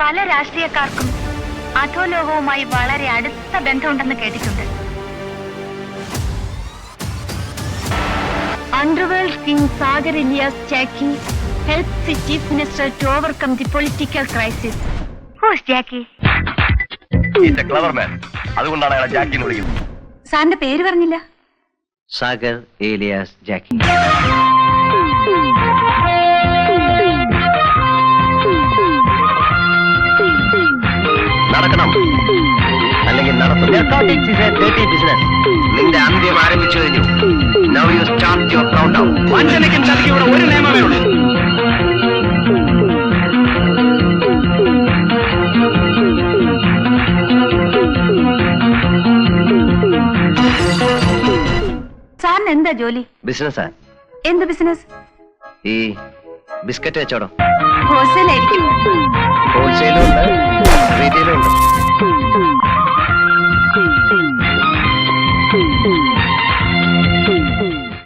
പല രാഷ്ട്രീയക്കാർക്കും അധോലോകവുമായി വളരെ അടുത്ത ബന്ധമുണ്ടെന്ന് കേട്ടിട്ടുണ്ട്. Underworld King Sagar Ilyas Jackie helps the Chief Minister to overcome the political crisis. Who's Jackie? He's a clever man. അതുകൊണ്ടാണ് അയാളെ ജാക്കി എന്ന് വിളിക്കുന്നത്. സാറിന്റെ പേര് പറഞ്ഞില്ല. സാഗർ ഏലിയാസ് ജാക്കി. നടക്കണം അല്ലെങ്കിൽ നിന്റെ അന്ത്യം ആരംഭിച്ചു കഴിഞ്ഞു. Now you start your countdown. വഞ്ചനയ്ക്കും ചതിക്കും ഒരു നിയമമേ ഉള്ളൂ. സാറിന് എന്താ ജോലി? ബിസിനസ്സാ. എന്ത് ബിസിനസ്? ഈ ബിസ്ക്കറ്റ് വെച്ചോടോ. ഹോൾസെയിൽ ആയിരിക്കും. ഹോൾസെയിലും ഉണ്ട്, റീറ്റെയിൽ